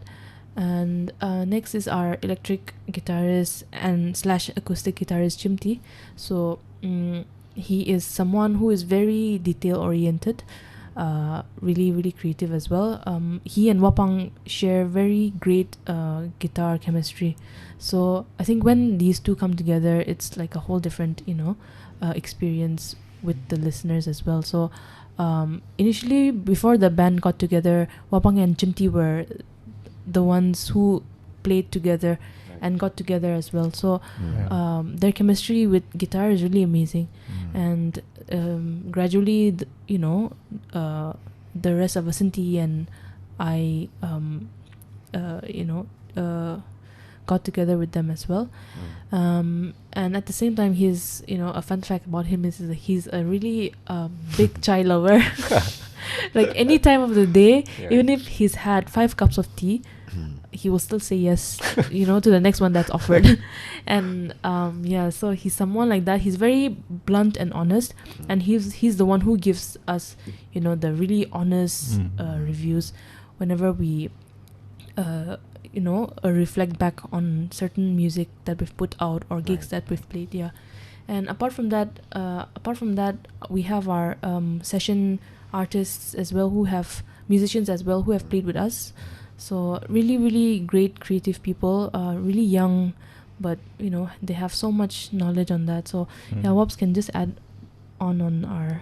And next is our electric guitarist and / acoustic guitarist Chimti. So he is someone who is very detail oriented, really, really creative as well. He and Wapang share very great guitar chemistry. So I think when these two come together, it's like a whole different, experience with the listeners as well. So initially, before the band got together, Wapang and Chimti were the ones who played together and got together as well. So their chemistry with guitar is really amazing. And gradually, the rest of Asinti and I, got together with them as well. And at the same time, he's, a fun fact about him is that he's a really big chai lover. Like any time of the day, even if he's had 5 cups of tea, he will still say yes, to the next one that's offered. And so he's someone like that. He's very blunt and honest, and he's the one who gives us, the really honest reviews whenever we, reflect back on certain music that we've put out or gigs that we've played. Yeah, and apart from that, we have our session artists as well, musicians as well, who have played with us. So really, really great creative people, really young, but they have so much knowledge on that. So Wops can just add on our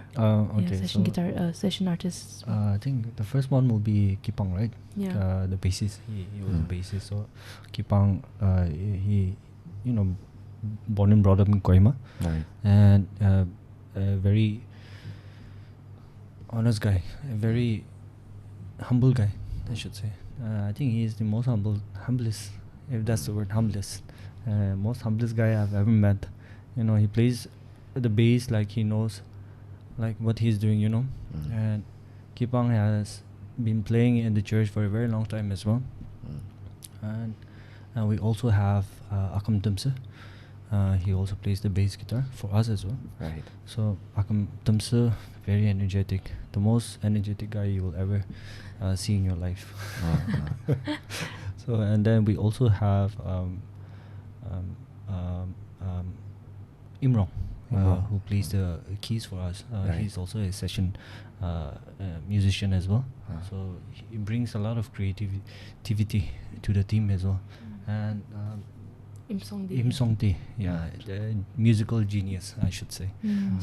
session artists. I think the first one will be Kipang, right? Yeah. The bassist. He was the bassist. So Kipang, he born and brought up in Kohima, Right. and a very honest guy, a very humble guy, I should say. I think he is the most humblest, if that's the word, humblest. Most humblest guy I've ever met. He plays the bass like he knows, like what he's doing, And Kipang has been playing in the church for a very long time as well. And we also have Akam Tumse. He also plays the bass guitar for us as well. Right. So Akam Tumse, very energetic, the most energetic guy you will ever see in your life. So, and then we also have Imrong, who plays the keys for us. He's also a session musician as well. So he brings a lot of creativity to the team as well. And Im Songdi, the musical genius, I should say.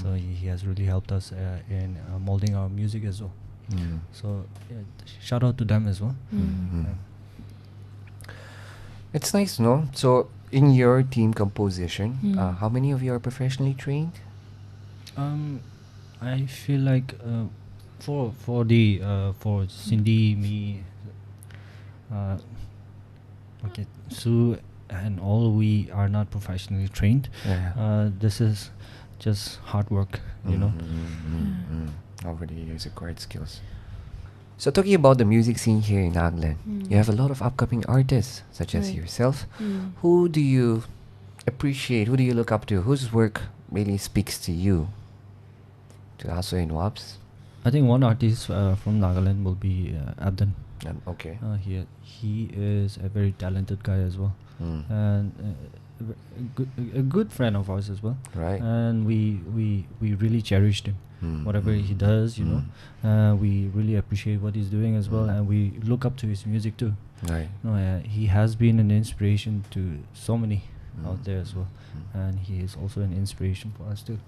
So he has really helped us in molding our music as well. So shout out to them as well. It's nice to know. So in your team composition, how many of you are professionally trained? I feel like for Cindy, me, Sue, and all, we are not professionally trained. This is just hard work, Over the years, acquired skills. So talking about the music scene here in Nagaland, you have a lot of upcoming artists, such as yourself. Who do you appreciate? Who do you look up to? Whose work really speaks to you? To Aso and Waps? I think one artist from Nagaland will be Abdan. Okay. He is a very talented guy as well, Mm. and a good friend of ours as well. Right. And we really cherished him. Mm. Whatever he does, you Mm. know, we really appreciate what he's doing as well, Mm. and we look up to his music too. Right. He has been an inspiration to so many Mm. out there as well, Mm. and he is also an inspiration for us too.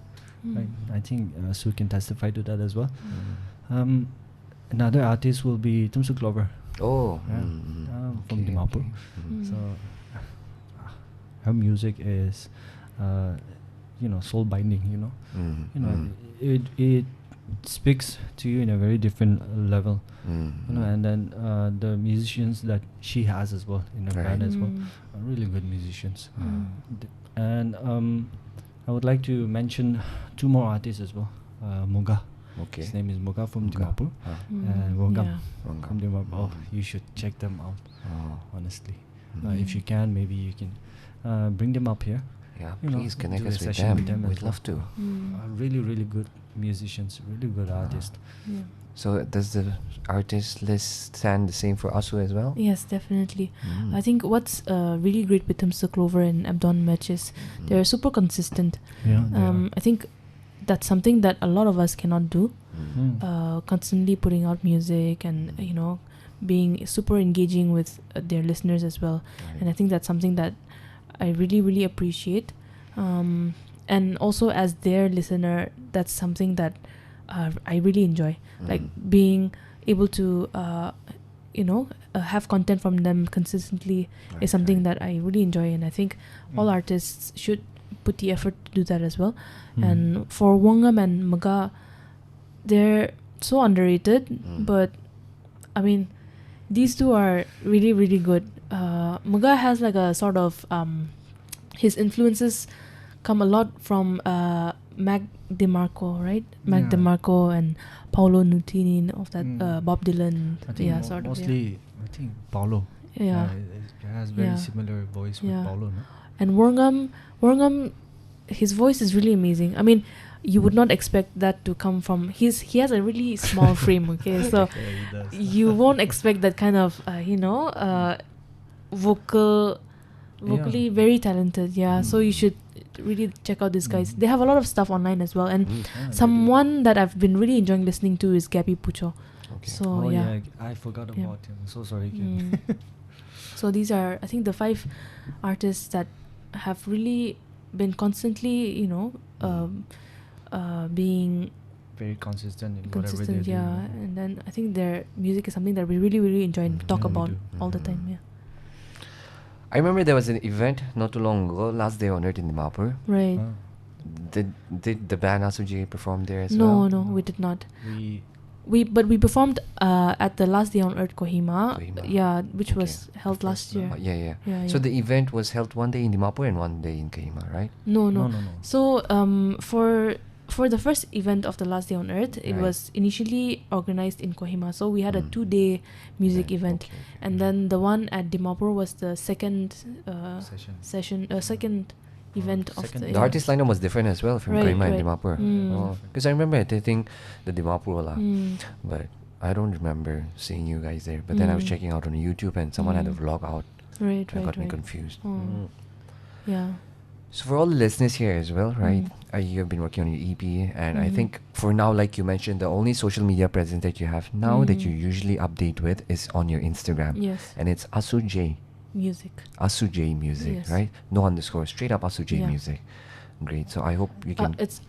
Mm. Right? I think Sue can testify to that as well. Mm. Another artist will be Tumsu Clover. Oh. Yeah. Mm. From Dimapur. Mm. Mm. So her music is, soul binding. Mm. It speaks to you in a very different level. Mm. And then the musicians that she has as well in her Right. band as well Mm. are really good musicians. Mm. And I would like to mention two more artists as well. Muga. Okay. His name is Muga from Muga. Dimapur. Mm. And Wongam Yeah. Wanga. from Dimapur. Oh, you should check them out, Oh. honestly. Mm. If you can, maybe you can bring them up here. Yeah. You know, Please connect do a us with session them. with them as We'd well. love to. Mm. Really, really good musicians, really good artists. Yeah. So does the artist list stand the same for Asu as well? Yes, definitely. Mm. I think what's really great with Tumsa Clover and Abdon matches, Mm. they're super consistent. Yeah. I think that's something that a lot of us cannot do. Mm. Constantly putting out music and being super engaging with their listeners as well. Right. And I think that's something that I really, really appreciate. And also as their listener, that's something that I really enjoy. Like Mm. being able to, have content from them consistently Right, is something right. that I really enjoy. And I think all Mm. artists should put the effort to do that as well. Mm. And for Wongam and Maga, they're so underrated. Mm. But I mean, these two are really, really good. Maga has like a sort of his influences come a lot from Mac DeMarco, right? Mac Yeah. DeMarco and Paolo Nutini of that Mm. Bob Dylan. I think Sort of. mostly, I think Paulo. Yeah. It has very Yeah. similar voice with Yeah. Paulo, no? And Worngam, his voice is really amazing. I mean, you would not expect that to come from he has a really small frame, okay? So Yeah, he does. you won't expect that kind of vocally very talented. Yeah, so you should really check out these guys. Mm. They have a lot of stuff online as well. And Mm. Yeah, they do. someone that I've been really enjoying listening to is Gabi Pucho. Okay. So Oh yeah. I forgot Yeah. about him. So sorry, Ken. Mm. So these are, I think, the 5 artists that have really been constantly, being Very consistent in whatever consistent. they're Yeah, doing. and then I think their music is something that we really, really enjoy and talk Yeah, we about do. all the time. Mhm. Yeah, I remember there was an event not too long ago, Last Day on Earth in Dimapur. right. Ah, Did the band ASU J perform there as No, well? no, we did not. we We performed at the Last Day on Earth Kohima. Kohima. Yeah, which Okay. was held last year. Yeah. Yeah, So yeah. the event was held one day in Dimapur and one day in Kohima, right? No. no. So for the first event of the Last Day on Earth, it Right. was initially organized in Kohima. So we had a Mm. 2-day music Right, event, okay. and then the one at Dimapur was the second Session. second event of second the. day. The artist lineup was different as well from Right, Kohima and right. Dimapur. Mm. Because I remember attending the Dimapur Wala, Mm. but I don't remember seeing you guys there. But then I was Mm. checking out on YouTube and someone had a Mm. vlog out. Right, That got me right. confused. Oh. Yeah. So for all the listeners here as well, right? Mm. You have been working on your EP, and I Mhm. think for now, like you mentioned, the only social media presence that you have now that you Mm. usually update with is on your Instagram, Yes. and it's ASU J, Music. ASU J Music, Yes. right? No underscore, straight up ASU J Yeah. Music. Great. So I hope you can. It's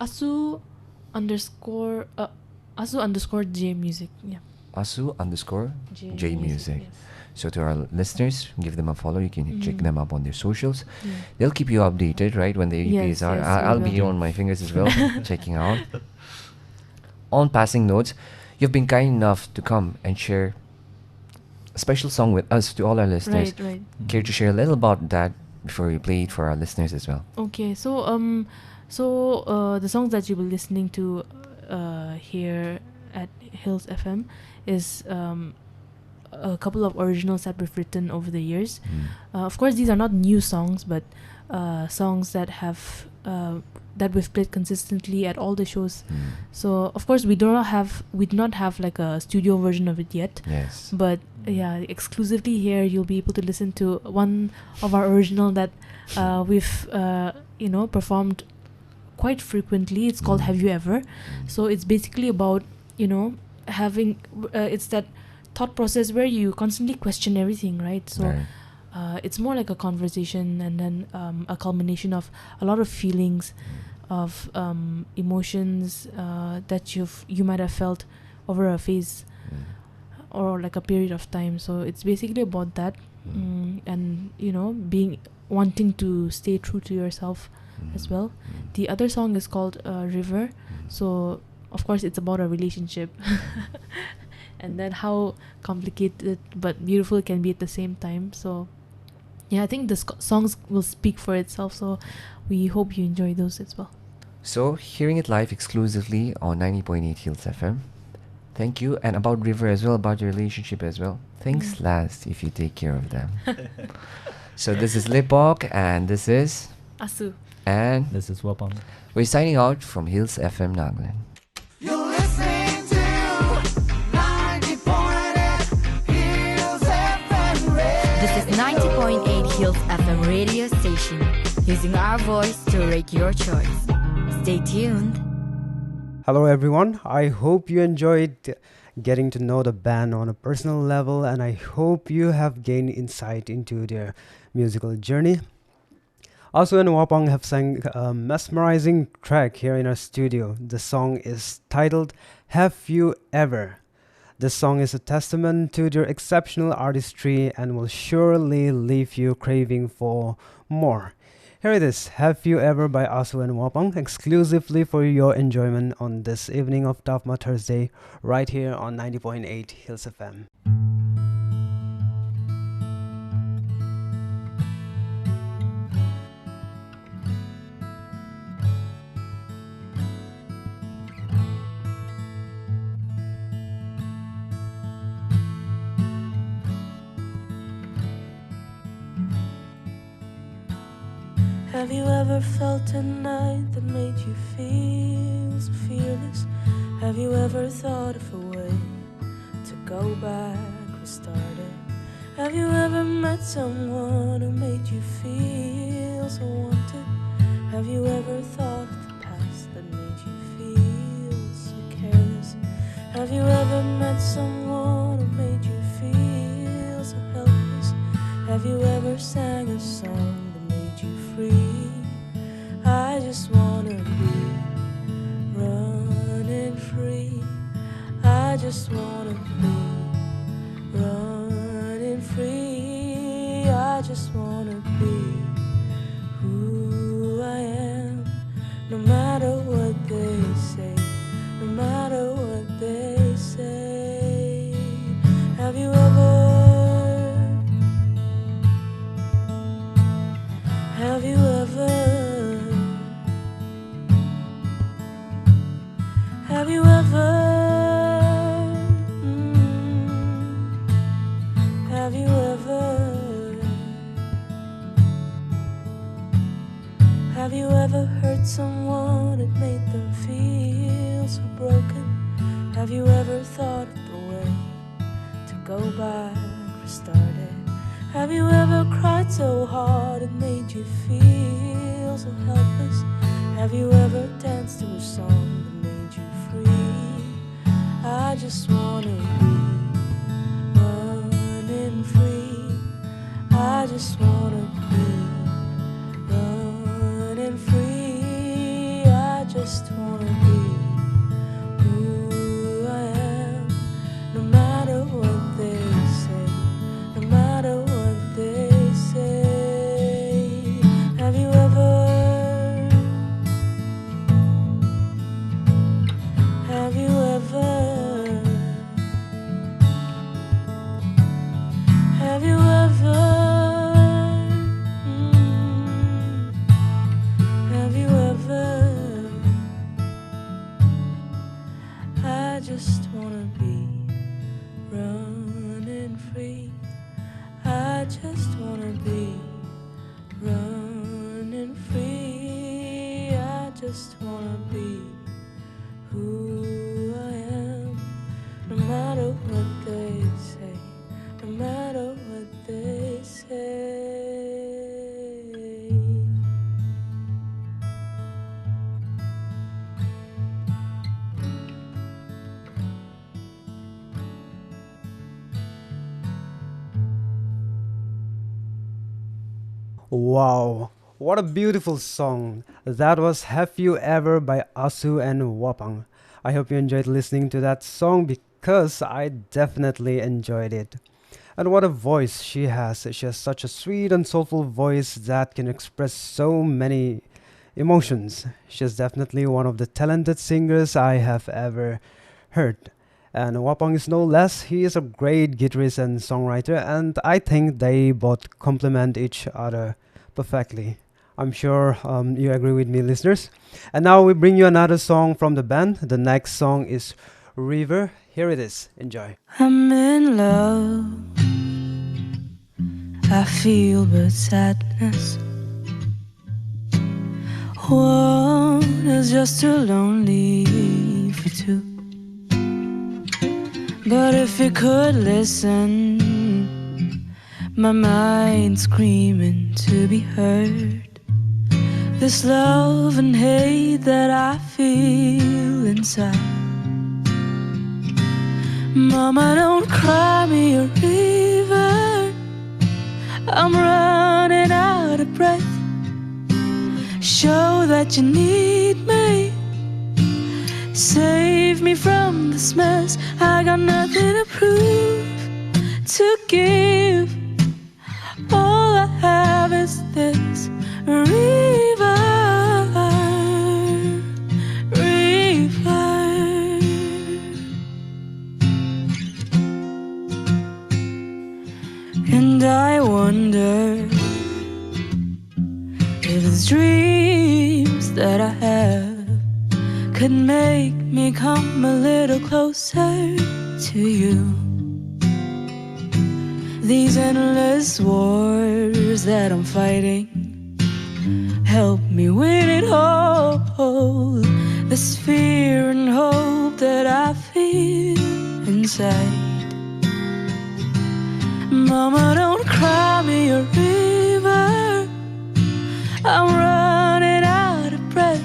ASU_J Music. Yeah. ASU underscore J Music. Yes. So to our listeners, give them a follow. You can check Mhm. them up on their socials. Yeah. They'll keep you updated, right? When the EPs Yes, are. yes, I'll we be will. on my fingers as well, checking out. On passing notes, you've been kind enough to come and share a special song with us to all our listeners. Right. Care to share a little about that before we play it for our listeners as well? Okay. So the songs that you'll be listening to here at Hills FM is a couple of originals that we've written over the years. Of course, these are not new songs, but songs that have that we've played consistently at all the shows. So of course we do not have like a studio version of it yet. Yes. But yeah, exclusively here you'll be able to listen to one of our original that we've performed quite frequently. It's called Have You Ever. So it's basically about having it's that thought process where you constantly question everything, right? So Right. it's more like a conversation, and then a culmination of a lot of feelings, of emotions that you might have felt over a phase or like a period of time. So it's basically about that, and wanting to stay true to yourself as well. The other song is called River. So of course it's about a relationship and then how complicated but beautiful it can be at the same time. So yeah, I think the songs will speak for itself, so we hope you enjoy those as well. So, hearing it live exclusively on 90.8 Hills FM. Thank you. And about River as well, about your relationship as well. Things last if you take care of them. So, this is Lipok, and this is... Asu. And This is Wapang. we're signing out from Hills FM Nagaland. You're listening to 90.8 Hills FM Radio. This is 90.8 Hills FM radio station, using our voice to rate your choice. Stay tuned. Hello, everyone. I hope you enjoyed getting to know the band on a personal level, and I hope you have gained insight into their musical journey. ASU and Wapang have sang a mesmerizing track here in our studio. The song is titled Have You Ever? This song is a testament to their exceptional artistry and will surely leave you craving for more. Here it is, Have You Ever by ASU and Wapang, exclusively for your enjoyment on this evening of TaFMA Thursday, right here on 90.8 Hills FM. Have you ever felt a night that made you feel so fearless? Have you ever thought of a way to go back, restart it? Have you ever met someone who made you feel so wanted? Have you ever thought of the past that made you feel so careless? Have you ever met someone who made you feel so helpless? Have you ever sang a song that made you free? I just wanna be running free. I just wanna be running free. I just wanna be who I am, no matter what they say, no matter what they say. Have you ever? Have you ever? Have you ever? Have you ever? Have you ever hurt someone and made them feel so broken? Have you ever thought of the way to go back, restart it? Have you ever cried so hard it made you feel so helpless? Have you ever danced to a song that made you free? I just wanna be running free. I just wanna be running free. I just wanna be who I am, no matter what they say, no matter what they say. Have you ever? Have you ever? Have you ever? Wow, what a beautiful song. That was Have You Ever by ASU and Wapang. I hope you enjoyed listening to that song because I definitely enjoyed it. And what a voice she has. She has such a sweet and soulful voice that can express so many emotions. She's definitely one of the talented singers I have ever heard. And Wapang is no less. He is a great guitarist and songwriter, and I think they both complement each other perfectly. I'm sure you agree with me, listeners. And now we bring you another song from the band. The next song is River. Here it is. Enjoy. I'm in love. I feel but sadness. One is just too lonely for two. But if you could listen, my mind's screaming to be heard. This love and hate that I feel inside. Mama, don't cry me a river. I'm running out of breath. Show that you need me. Save me from this mess. I got nothing to prove, to give. All I have is this river, river. And I wonder if it's dreams that I have could make me come a little closer to you. These endless wars that I'm fighting, help me win it all. This fear and hope that I feel inside. Mama, don't cry me a river. I'm running out of breath.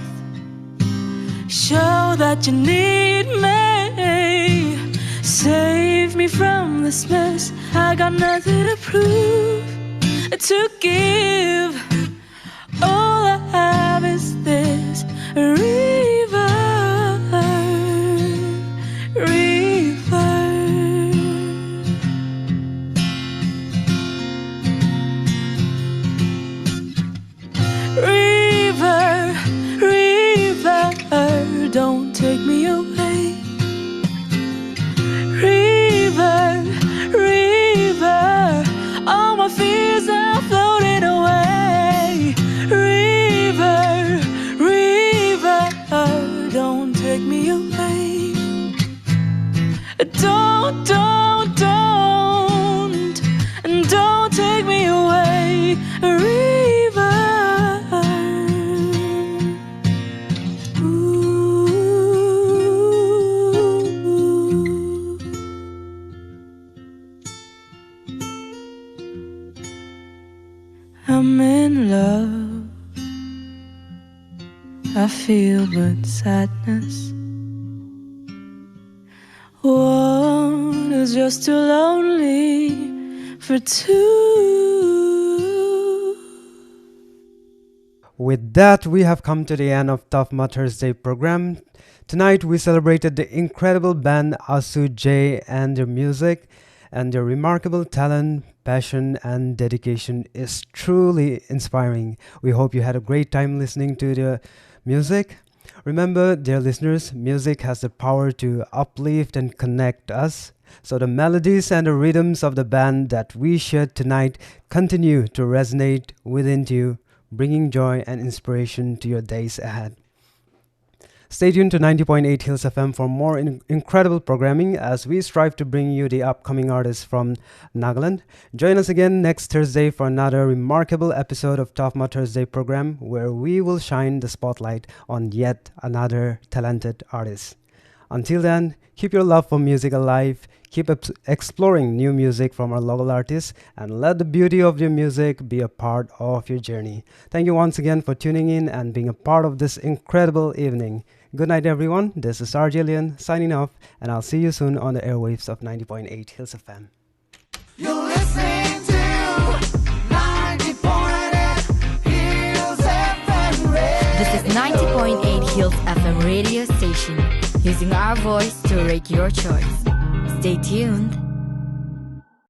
Show that you need me. Save me from this mess. I got nothing to prove, to give. All I have is this river, river. River, river, don't take me away. River, river, all my fears are floating away. River, river, don't take me away. Don't take me away. River. I'm in love. I feel but sadness. One is just too lonely for two. With that, we have come to the end of TaFMA Thursday program. Tonight, we celebrated the incredible band ASU J and their music, and their remarkable talent, passion, and dedication is truly inspiring. We hope you had a great time listening to the music. Remember, dear listeners, music has the power to uplift and connect us. So the melodies and the rhythms of the band that we shared tonight continue to resonate within you, bringing joy and inspiration to your days ahead. Stay tuned to 90.8 Hills FM for more incredible programming as we strive to bring you the upcoming artists from Nagaland. Join us again next Thursday for another remarkable episode of TaFMA Thursday program where we will shine the spotlight on yet another talented artist. Until then, keep your love for music alive, keep exploring new music from our local artists, and let the beauty of your music be a part of your journey. Thank you once again for tuning in and being a part of this incredible evening. Good night, everyone. This is Arjelian signing off, and I'll see you soon on the airwaves of 90.8 Hills FM. You're listening to 90.8 This is 90.8 Hills FM radio station, using our voice to rate your choice. Stay tuned.